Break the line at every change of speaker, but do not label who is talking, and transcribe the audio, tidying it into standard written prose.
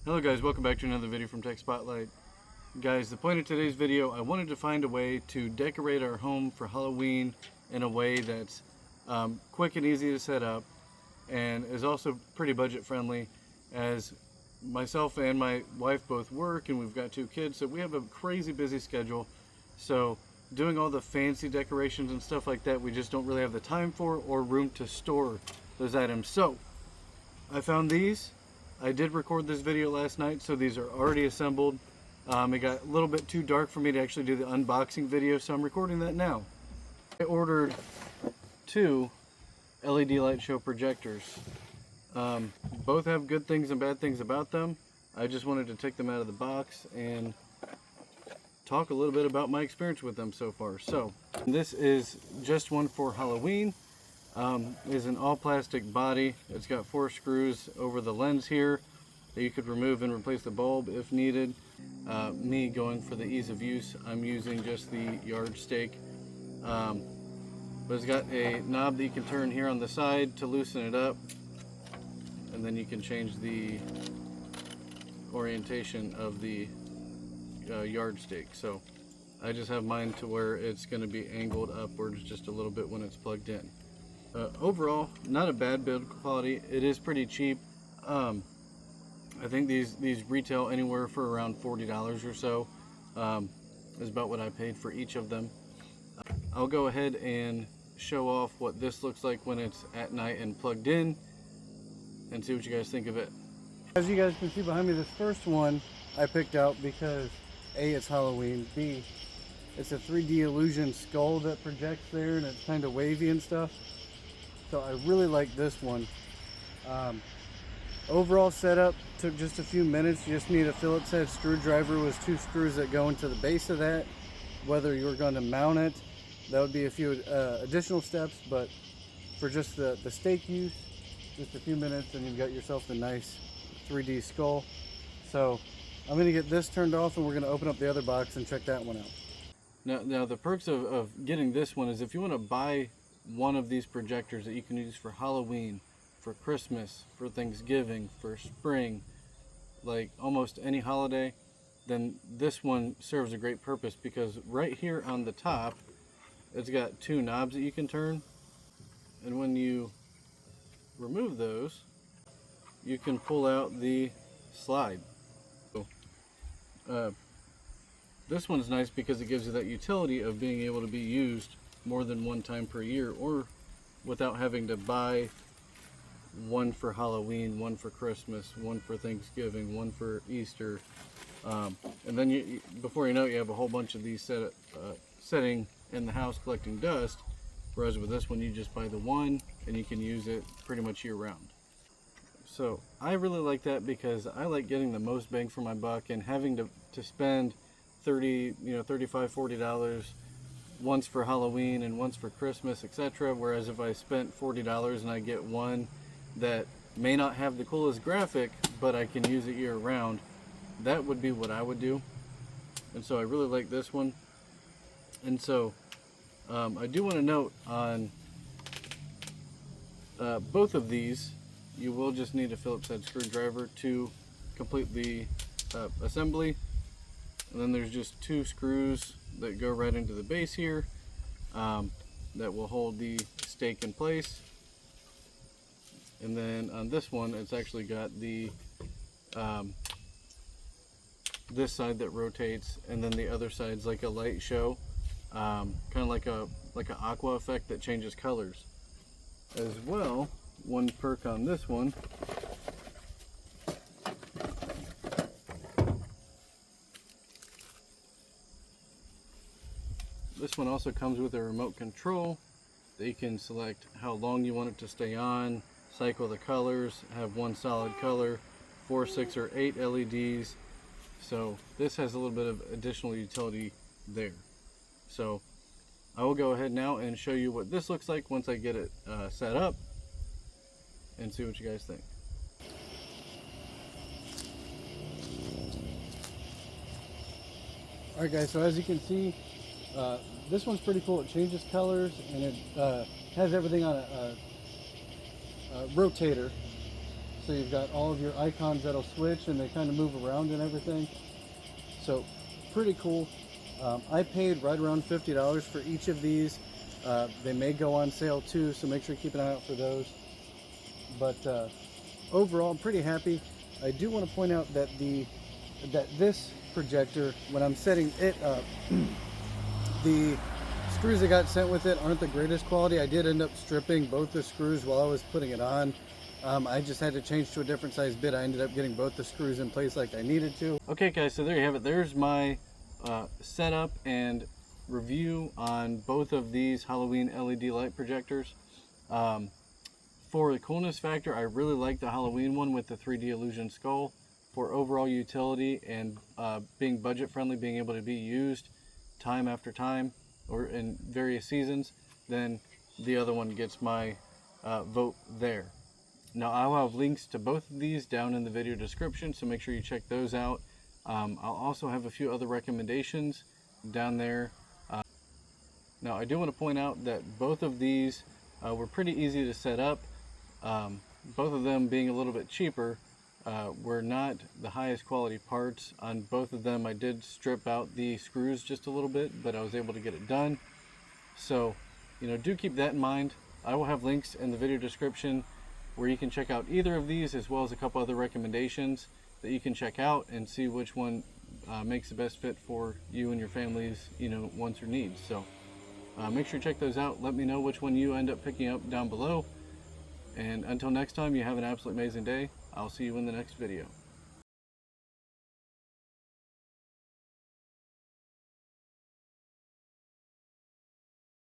Hello guys, welcome back to another video from Tech Spotlight. Guys, the point of today's video, I wanted to find a way to decorate our home for Halloween in a way that's quick and easy to set up and is also pretty budget friendly, as myself and my wife both work and we've got 2 kids, so we have a crazy busy schedule. So doing all the fancy decorations and stuff like that, we just don't really have the time for or room to store those items. So I found these. I did record this video last night, so these are already assembled. It got a little bit too dark for me to actually do the unboxing video, so I'm recording that now. I ordered 2 LED light show projectors. Both have good things and bad things about them. I just wanted to take them out of the box and talk a little bit about my experience with them so far. So this is just one for Halloween. Is an all plastic body. It's got 4 screws over the lens here that you could remove and replace the bulb if needed. Me going for the ease of use, I'm using just the yardstick. But it's got a knob that you can turn here on the side to loosen it up, and then you can change the orientation of the yardstick. So I just have mine to where it's going to be angled upwards just a little bit when it's plugged in. Overall, not a bad build quality. It is pretty cheap. I think these retail anywhere for around $40 or so. Is about what I paid for each of them. I'll go ahead and show off what this looks like when it's at night and plugged in, and see what you guys think of it. As you guys can see behind me, this first one I picked out because A, it's Halloween, B, it's a 3D illusion skull that projects there and it's kind of wavy and stuff. So I really like this one. Overall setup took just a few minutes. You just need a Phillips head screwdriver with 2 screws that go into the base of that. Whether you're going to mount it, that would be a few additional steps, but for just the stake use, just a few minutes and you've got yourself a nice 3D skull. So I'm going to get this turned off and we're going to open up the other box and check that one out. Now the perks of getting this one is if you want to buy one of these projectors that you can use for Halloween, for Christmas, for Thanksgiving, for spring, like almost any holiday, then this one serves a great purpose, because right here on the top it's got 2 knobs that you can turn, and when you remove those you can pull out the slide. This one's nice because it gives you that utility of being able to be used more than one time per year, or without having to buy one for Halloween, one for Christmas, one for Thanksgiving, one for Easter, and then before you know it, you have a whole bunch of these sitting in the house collecting dust. Whereas with this one, you just buy the one and you can use it pretty much year round. So I really like that because I like getting the most bang for my buck, and having to spend $35, $40 once for Halloween and once for Christmas, etc. Whereas if I spent $40 and I get one that may not have the coolest graphic, but I can use it year round, that would be what I would do. And so I really like this one. And so I do want to note on both of these, you will just need a Phillips head screwdriver to complete the assembly. And then there's just 2 screws that go right into the base here that will hold the stake in place. And then on this one, it's actually got the this side that rotates, and then the other side's like a light show, kind of like an aqua effect that changes colors. As well, one perk on this one, this one also comes with a remote control that you can select how long you want it to stay on, cycle the colors, have one solid color, 4, 6, or 8 LEDs. So this has a little bit of additional utility there. So I will go ahead now and show you what this looks like once I get it set up, and see what you guys think. Alright guys, so as you can see, this one's pretty cool. It changes colors and it has everything on a rotator. so you've got all of your icons that'll switch and they kind of move around and everything. So pretty cool. I paid right around $50 for each of these. They may go on sale too, so make sure you keep an eye out for those. But overall, I'm pretty happy. I do want to point out that this projector, when I'm setting it up, the screws that got sent with it aren't the greatest quality. I did end up stripping both the screws while I was putting it on. I just had to change to a different size bit. I ended up getting both the screws in place like I needed to. Okay guys, so there you have it. There's my setup and review on both of these Halloween LED light projectors. For the coolness factor, I really like the Halloween one with the 3D illusion skull. For overall utility and being budget friendly, being able to be used time after time or in various seasons, then the other one gets my vote there. Now I'll have links to both of these down in the video description, so make sure you check those out. I'll also have a few other recommendations down there. Now I do want to point out that both of these were pretty easy to set up. Both of them being a little bit cheaper, were not the highest quality parts. On both of them I did strip out the screws just a little bit, but I was able to get it done. So, you know, do keep that in mind. I will have links in the video description where you can check out either of these, as well as a couple other recommendations that you can check out and see which one makes the best fit for you and your family's, you know, wants or needs. So make sure you check those out. Let me know which one you end up picking up down below. And until next time, you have an absolutely amazing day. I'll see you in the next video.